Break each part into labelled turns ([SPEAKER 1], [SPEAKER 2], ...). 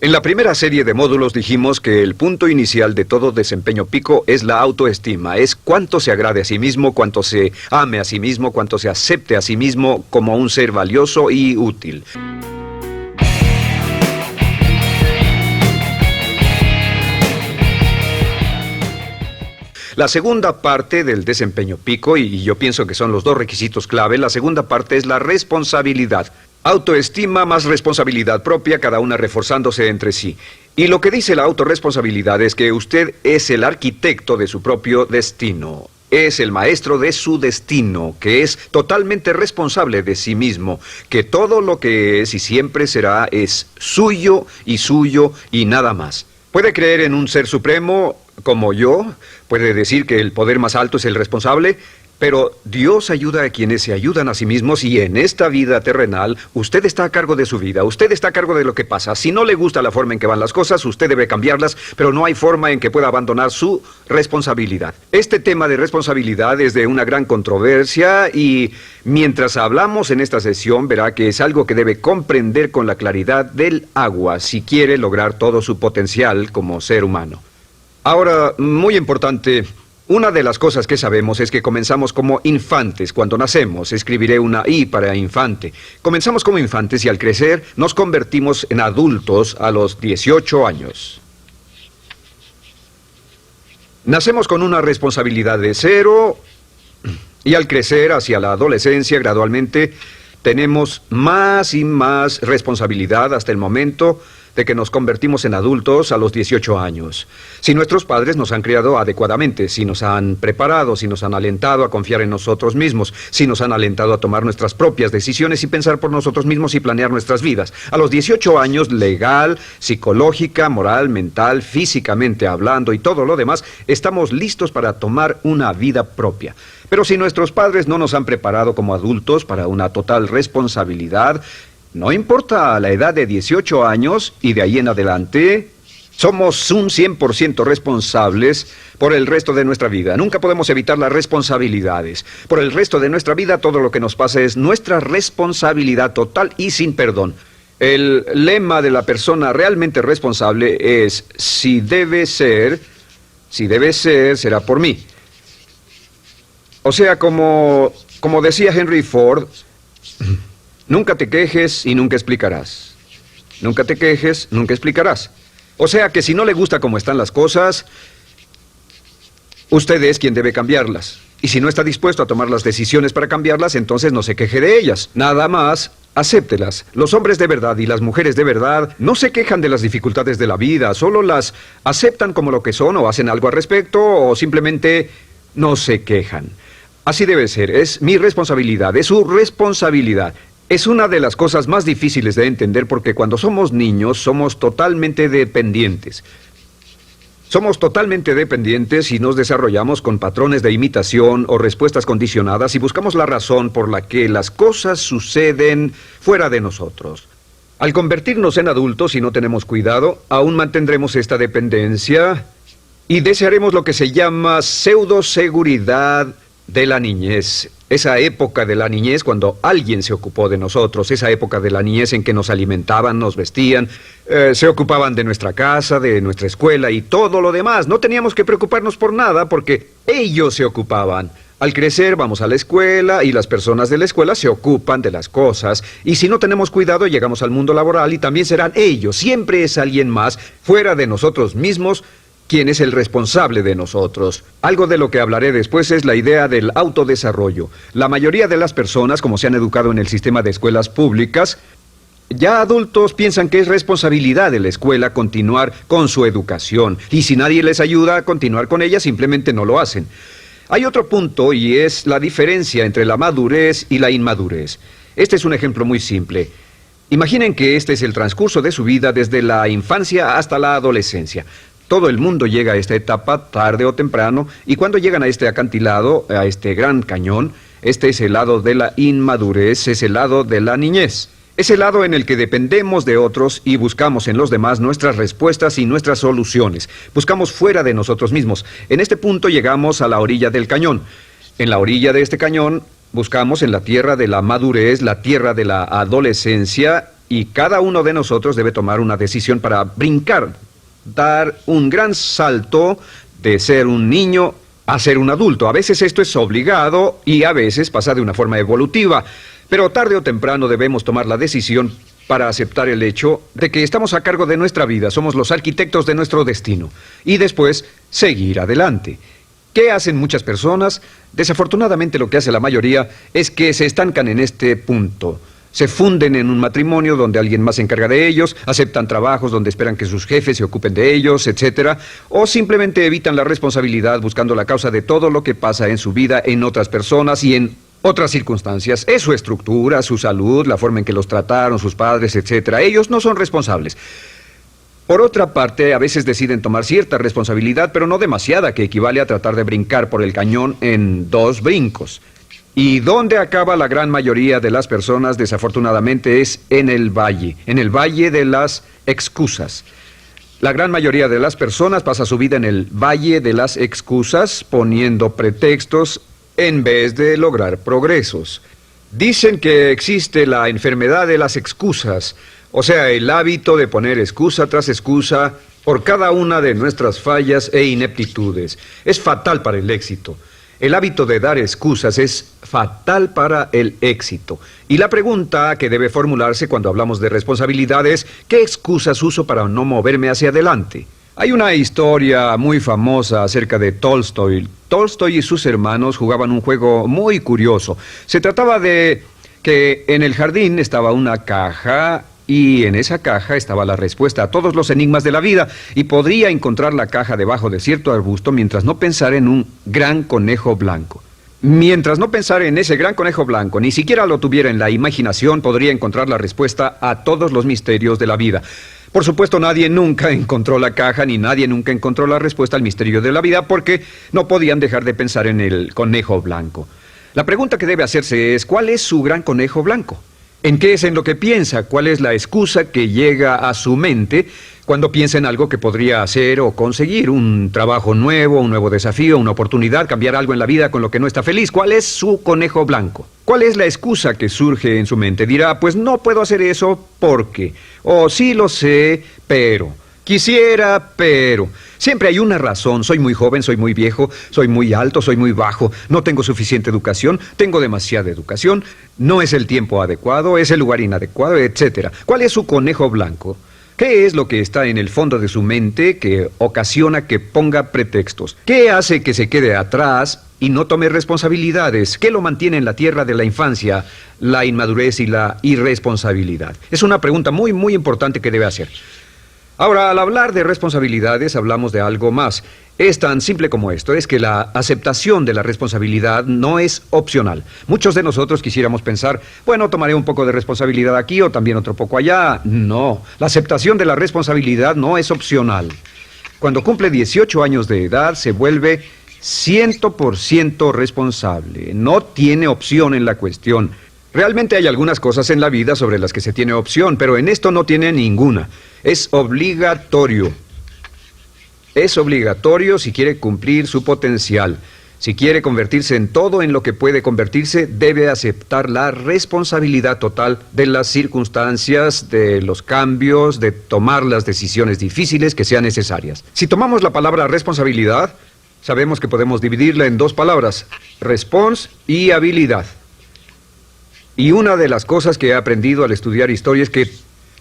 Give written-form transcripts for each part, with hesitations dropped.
[SPEAKER 1] En la primera serie de módulos dijimos que el punto inicial de todo desempeño pico es la autoestima, es cuánto se agrade a sí mismo, cuánto se ame a sí mismo, cuánto se acepte a sí mismo como un ser valioso y útil. La segunda parte del desempeño pico, y yo pienso que son los dos requisitos clave, la segunda parte es la responsabilidad. Autoestima más responsabilidad propia, cada una reforzándose entre sí. Y lo que dice la autorresponsabilidad es que usted es el arquitecto de su propio destino. Es el maestro de su destino, que es totalmente responsable de sí mismo, que todo lo que es y siempre será es suyo y nada más. Puede creer en un ser supremo como yo, puede decir que el poder más alto es el responsable, pero Dios ayuda a quienes se ayudan a sí mismos y en esta vida terrenal usted está a cargo de su vida, usted está a cargo de lo que pasa. Si no le gusta la forma en que van las cosas, usted debe cambiarlas, pero no hay forma en que pueda abandonar su responsabilidad. Este tema de responsabilidad es de una gran controversia y mientras hablamos en esta sesión verá que es algo que debe comprender con la claridad del agua si quiere lograr todo su potencial como ser humano. Ahora, muy importante, una de las cosas que sabemos es que comenzamos como infantes cuando nacemos. Escribiré una I para infante. Comenzamos como infantes y al crecer nos convertimos en adultos a los 18 años. Nacemos con una responsabilidad de 0 y al crecer hacia la adolescencia gradualmente tenemos más y más responsabilidad hasta el momento de que nos convertimos en adultos a los 18 años. Si nuestros padres nos han criado adecuadamente, si nos han preparado, si nos han alentado a confiar en nosotros mismos, si nos han alentado a tomar nuestras propias decisiones y pensar por nosotros mismos y planear nuestras vidas. A los 18 años, legal, psicológica, moral, mental, físicamente hablando y todo lo demás, estamos listos para tomar una vida propia. Pero si nuestros padres no nos han preparado como adultos para una total responsabilidad, no importa la edad de 18 años y de ahí en adelante, somos un 100% responsables por el resto de nuestra vida. Nunca podemos evitar las responsabilidades. Por el resto de nuestra vida, todo lo que nos pasa es nuestra responsabilidad total y sin perdón. El lema de la persona realmente responsable es, si debe ser, será por mí. O sea, como decía Henry Ford, nunca te quejes y nunca explicarás. Nunca te quejes, nunca explicarás. O sea que si no le gusta cómo están las cosas, usted es quien debe cambiarlas. Y si no está dispuesto a tomar las decisiones para cambiarlas, entonces no se queje de ellas. Nada más, acéptelas. Los hombres de verdad y las mujeres de verdad no se quejan de las dificultades de la vida, solo las aceptan como lo que son o hacen algo al respecto o simplemente no se quejan. Así debe ser, es mi responsabilidad, es su responsabilidad. Es una de las cosas más difíciles de entender porque cuando somos niños somos totalmente dependientes. Somos totalmente dependientes y nos desarrollamos con patrones de imitación o respuestas condicionadas y buscamos la razón por la que las cosas suceden fuera de nosotros. Al convertirnos en adultos, si no tenemos cuidado, aún mantendremos esta dependencia y desearemos lo que se llama pseudoseguridad de la niñez. Esa época de la niñez cuando alguien se ocupó de nosotros, esa época de la niñez en que nos alimentaban, nos vestían, se ocupaban de nuestra casa, de nuestra escuela y todo lo demás. No teníamos que preocuparnos por nada porque ellos se ocupaban. Al crecer vamos a la escuela y las personas de la escuela se ocupan de las cosas y si no tenemos cuidado llegamos al mundo laboral y también serán ellos. Siempre es alguien más fuera de nosotros mismos quien es el responsable de nosotros. Algo de lo que hablaré después es la idea del autodesarrollo. La mayoría de las personas, como se han educado en el sistema de escuelas públicas, ya adultos piensan que es responsabilidad de la escuela continuar con su educación. Y si nadie les ayuda a continuar con ella, simplemente no lo hacen. Hay otro punto y es la diferencia entre la madurez y la inmadurez. Este es un ejemplo muy simple. Imaginen que este es el transcurso de su vida desde la infancia hasta la adolescencia. Todo el mundo llega a esta etapa tarde o temprano y cuando llegan a este acantilado, a este gran cañón, este es el lado de la inmadurez, es el lado de la niñez. Es el lado en el que dependemos de otros y buscamos en los demás nuestras respuestas y nuestras soluciones. Buscamos fuera de nosotros mismos. En este punto llegamos a la orilla del cañón. En la orilla de este cañón buscamos en la tierra de la madurez, la tierra de la adolescencia, y cada uno de nosotros debe tomar una decisión para brincar, dar un gran salto de ser un niño a ser un adulto. A veces esto es obligado y a veces pasa de una forma evolutiva, pero tarde o temprano debemos tomar la decisión para aceptar el hecho de que estamos a cargo de nuestra vida, somos los arquitectos de nuestro destino, y después seguir adelante. ¿Qué hacen muchas personas? Desafortunadamente lo que hace la mayoría es que se estancan en este punto. Se funden en un matrimonio donde alguien más se encarga de ellos, aceptan trabajos donde esperan que sus jefes se ocupen de ellos, etc. O simplemente evitan la responsabilidad buscando la causa de todo lo que pasa en su vida en otras personas y en otras circunstancias. Es su estructura, su salud, la forma en que los trataron sus padres, etc. Ellos no son responsables. Por otra parte, a veces deciden tomar cierta responsabilidad, pero no demasiada, que equivale a tratar de brincar por el cañón en 2 brincos. ¿Y dónde acaba la gran mayoría de las personas? Desafortunadamente es en el valle de las excusas. La gran mayoría de las personas pasa su vida en el valle de las excusas, poniendo pretextos en vez de lograr progresos. Dicen que existe la enfermedad de las excusas, o sea, el hábito de poner excusa tras excusa por cada una de nuestras fallas e ineptitudes. Es fatal para el éxito. El hábito de dar excusas es fatal para el éxito. Y la pregunta que debe formularse cuando hablamos de responsabilidad es: ¿qué excusas uso para no moverme hacia adelante? Hay una historia muy famosa acerca de Tolstoy. Tolstoy y sus hermanos jugaban un juego muy curioso. Se trataba de que en el jardín estaba una caja y en esa caja estaba la respuesta a todos los enigmas de la vida, y podría encontrar la caja debajo de cierto arbusto mientras no pensara en un gran conejo blanco. Mientras no pensara en ese gran conejo blanco, ni siquiera lo tuviera en la imaginación, podría encontrar la respuesta a todos los misterios de la vida. Por supuesto, nadie nunca encontró la caja, ni nadie nunca encontró la respuesta al misterio de la vida, porque no podían dejar de pensar en el conejo blanco. La pregunta que debe hacerse es: ¿cuál es su gran conejo blanco? ¿En qué es en lo que piensa? ¿Cuál es la excusa que llega a su mente cuando piensa en algo que podría hacer o conseguir? Un trabajo nuevo, un nuevo desafío, una oportunidad, cambiar algo en la vida con lo que no está feliz. ¿Cuál es su conejo blanco? ¿Cuál es la excusa que surge en su mente? Dirá: pues no puedo hacer eso porque, o sí lo sé, pero, quisiera, pero. Siempre hay una razón: soy muy joven, soy muy viejo, soy muy alto, soy muy bajo, no tengo suficiente educación, tengo demasiada educación, no es el tiempo adecuado, es el lugar inadecuado, etc. ¿Cuál es su conejo blanco? ¿Qué es lo que está en el fondo de su mente que ocasiona que ponga pretextos? ¿Qué hace que se quede atrás y no tome responsabilidades? ¿Qué lo mantiene en la tierra de la infancia, la inmadurez y la irresponsabilidad? Es una pregunta muy, muy importante que debe hacer. Ahora, al hablar de responsabilidades, hablamos de algo más. Es tan simple como esto: es que la aceptación de la responsabilidad no es opcional. Muchos de nosotros quisiéramos pensar: bueno, tomaré un poco de responsabilidad aquí o también otro poco allá. No, la aceptación de la responsabilidad no es opcional. Cuando cumple 18 años de edad, se vuelve 100% responsable. No tiene opción en la cuestión. Realmente hay algunas cosas en la vida sobre las que se tiene opción, pero en esto no tiene ninguna. Es obligatorio. Es obligatorio si quiere cumplir su potencial. Si quiere convertirse en todo en lo que puede convertirse, debe aceptar la responsabilidad total de las circunstancias, de los cambios, de tomar las decisiones difíciles que sean necesarias. Si tomamos la palabra responsabilidad, sabemos que podemos dividirla en 2 palabras: respons y habilidad. Y una de las cosas que he aprendido al estudiar historia es que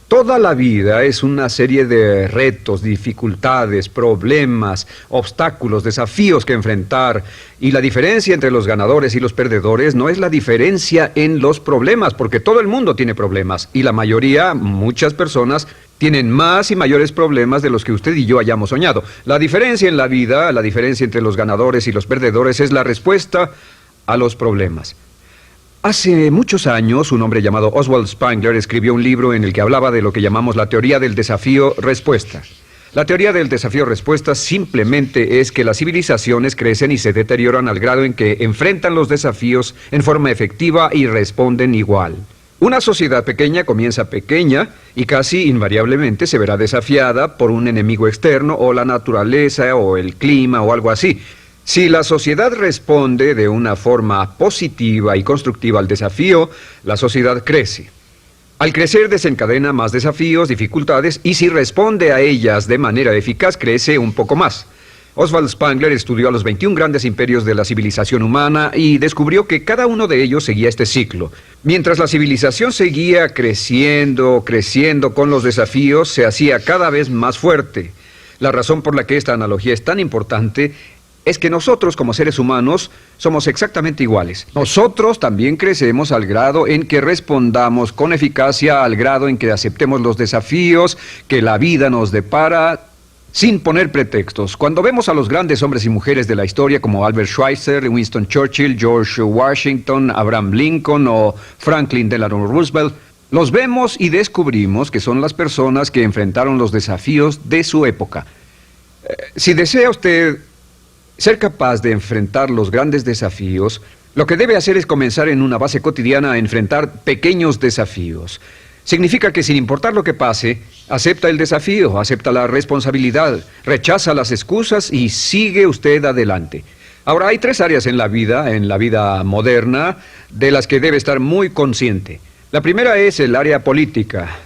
[SPEAKER 1] toda la vida es una serie de retos, dificultades, problemas, obstáculos, desafíos que enfrentar. Y la diferencia entre los ganadores y los perdedores no es la diferencia en los problemas, porque todo el mundo tiene problemas. Y la mayoría, muchas personas, tienen más y mayores problemas de los que usted y yo hayamos soñado. La diferencia en la vida, la diferencia entre los ganadores y los perdedores, es la respuesta a los problemas. Hace muchos años, un hombre llamado Oswald Spengler escribió un libro en el que hablaba de lo que llamamos la teoría del desafío-respuesta. La teoría del desafío-respuesta simplemente es que las civilizaciones crecen y se deterioran al grado en que enfrentan los desafíos en forma efectiva y responden igual. Una sociedad pequeña comienza pequeña y casi invariablemente se verá desafiada por un enemigo externo o la naturaleza o el clima o algo así. Si la sociedad responde de una forma positiva y constructiva al desafío, la sociedad crece. Al crecer desencadena más desafíos, dificultades, y si responde a ellas de manera eficaz, crece un poco más. Oswald Spengler estudió a los 21 grandes imperios de la civilización humana y descubrió que cada uno de ellos seguía este ciclo. Mientras la civilización seguía creciendo con los desafíos, se hacía cada vez más fuerte. La razón por la que esta analogía es tan importante es que nosotros, como seres humanos, somos exactamente iguales. Nosotros también crecemos al grado en que respondamos con eficacia, al grado en que aceptemos los desafíos que la vida nos depara, sin poner pretextos. Cuando vemos a los grandes hombres y mujeres de la historia como Albert Schweitzer, Winston Churchill, George Washington, Abraham Lincoln o Franklin Delano Roosevelt, los vemos y descubrimos que son las personas que enfrentaron los desafíos de su época. Si desea usted ser capaz de enfrentar los grandes desafíos, lo que debe hacer es comenzar en una base cotidiana a enfrentar pequeños desafíos. Significa que sin importar lo que pase, acepta el desafío, acepta la responsabilidad, rechaza las excusas y sigue usted adelante. Ahora, hay 3 áreas en la vida moderna, de las que debe estar muy consciente. La primera es el área política.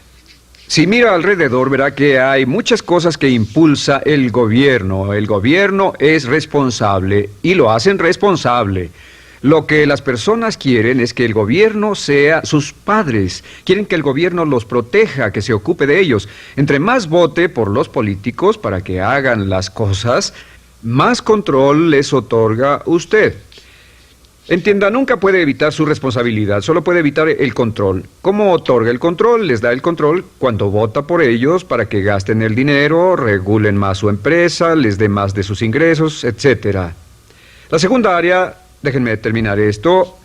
[SPEAKER 1] Si mira alrededor, verá que hay muchas cosas que impulsa el gobierno. El gobierno es responsable y lo hacen responsable. Lo que las personas quieren es que el gobierno sea sus padres. Quieren que el gobierno los proteja, que se ocupe de ellos. Entre más vote por los políticos para que hagan las cosas, más control les otorga usted. Entienda, nunca puede evitar su responsabilidad, solo puede evitar el control. ¿Cómo otorga el control? Les da el control cuando vota por ellos para que gasten el dinero, regulen más su empresa, les dé más de sus ingresos, etc. La segunda área, déjenme terminar esto,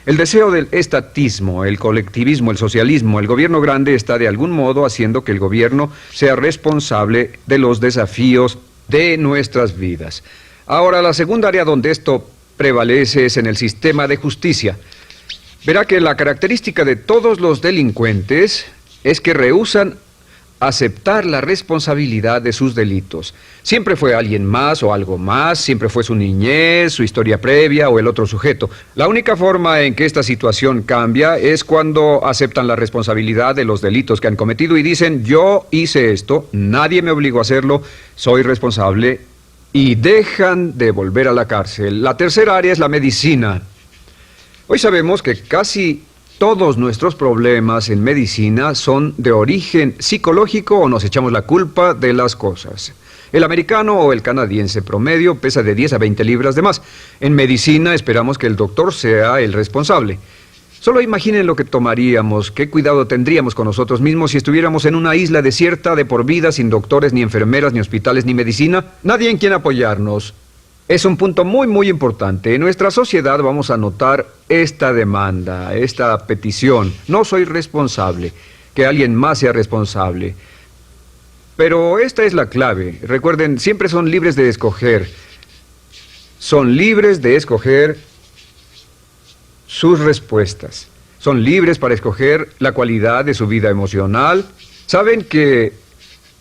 [SPEAKER 1] el deseo del estatismo, el colectivismo, el socialismo. El gobierno grande está de algún modo haciendo que el gobierno sea responsable de los desafíos de nuestras vidas. Ahora, la segunda área donde esto prevalece es en el sistema de justicia. Verá que la característica de todos los delincuentes es que rehúsan aceptar la responsabilidad de sus delitos. Siempre fue alguien más o algo más, siempre fue su niñez, su historia previa o el otro sujeto. La única forma en que esta situación cambia es cuando aceptan la responsabilidad de los delitos que han cometido y dicen: yo hice esto, nadie me obligó a hacerlo, soy responsable, y dejan de volver a la cárcel. La tercera área es la medicina. Hoy sabemos que casi todos nuestros problemas en medicina son de origen psicológico o nos echamos la culpa de las cosas. El americano o el canadiense promedio pesa de 10 a 20 libras de más. En medicina esperamos que el doctor sea el responsable. Solo imaginen lo que tomaríamos, qué cuidado tendríamos con nosotros mismos si estuviéramos en una isla desierta de por vida, sin doctores, ni enfermeras, ni hospitales, ni medicina. Nadie en quien apoyarnos. Es un punto muy, muy importante. En nuestra sociedad vamos a notar esta demanda, esta petición. No soy responsable, que alguien más sea responsable. Pero esta es la clave. Recuerden, siempre son libres de escoger. Son libres de escoger sus respuestas. Son libres para escoger la cualidad de su vida emocional. Saben que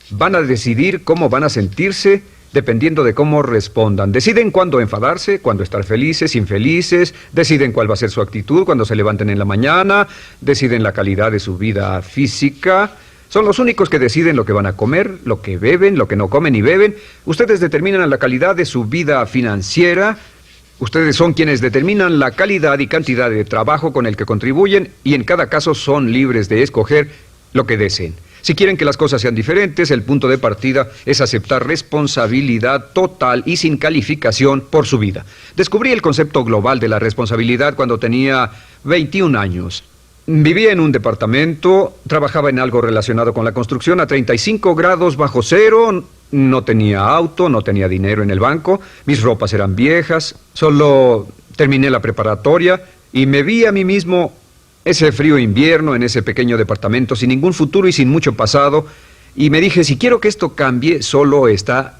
[SPEAKER 1] van a decidir cómo van a sentirse dependiendo de cómo respondan. Deciden cuándo enfadarse, cuándo estar felices, infelices. Deciden cuál va a ser su actitud cuando se levanten en la mañana. Deciden la calidad de su vida física. Son los únicos que deciden lo que van a comer, lo que beben, lo que no comen ni beben. Ustedes determinan la calidad de su vida financiera. Ustedes son quienes determinan la calidad y cantidad de trabajo con el que contribuyen y en cada caso son libres de escoger lo que deseen. Si quieren que las cosas sean diferentes, el punto de partida es aceptar responsabilidad total y sin calificación por su vida. Descubrí el concepto global de la responsabilidad cuando tenía 21 años. Vivía en un departamento, trabajaba en algo relacionado con la construcción a 35 grados bajo cero. No tenía auto, no tenía dinero en el banco, mis ropas eran viejas, solo terminé la preparatoria y me vi a mí mismo ese frío invierno en ese pequeño departamento sin ningún futuro y sin mucho pasado, y me dije: si quiero que esto cambie, solo está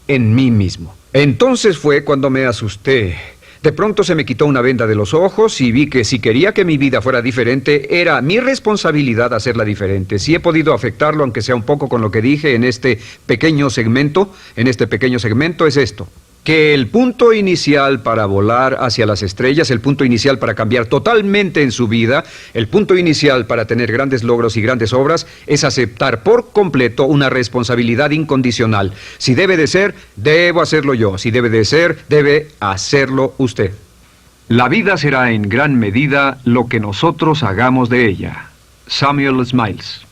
[SPEAKER 1] en mí mismo. Entonces fue cuando me asusté. De pronto se me quitó una venda de los ojos y vi que si quería que mi vida fuera diferente, era mi responsabilidad hacerla diferente. Si he podido afectarlo, aunque sea un poco, con lo que dije en este pequeño segmento, es esto. que el punto inicial para volar hacia las estrellas, el punto inicial para cambiar totalmente en su vida, el punto inicial para tener grandes logros y grandes obras, es aceptar por completo una responsabilidad incondicional. Si debe de ser, debo hacerlo yo. Si debe de ser, debe hacerlo usted. La vida será en gran medida lo que nosotros hagamos de ella. Samuel Smiles.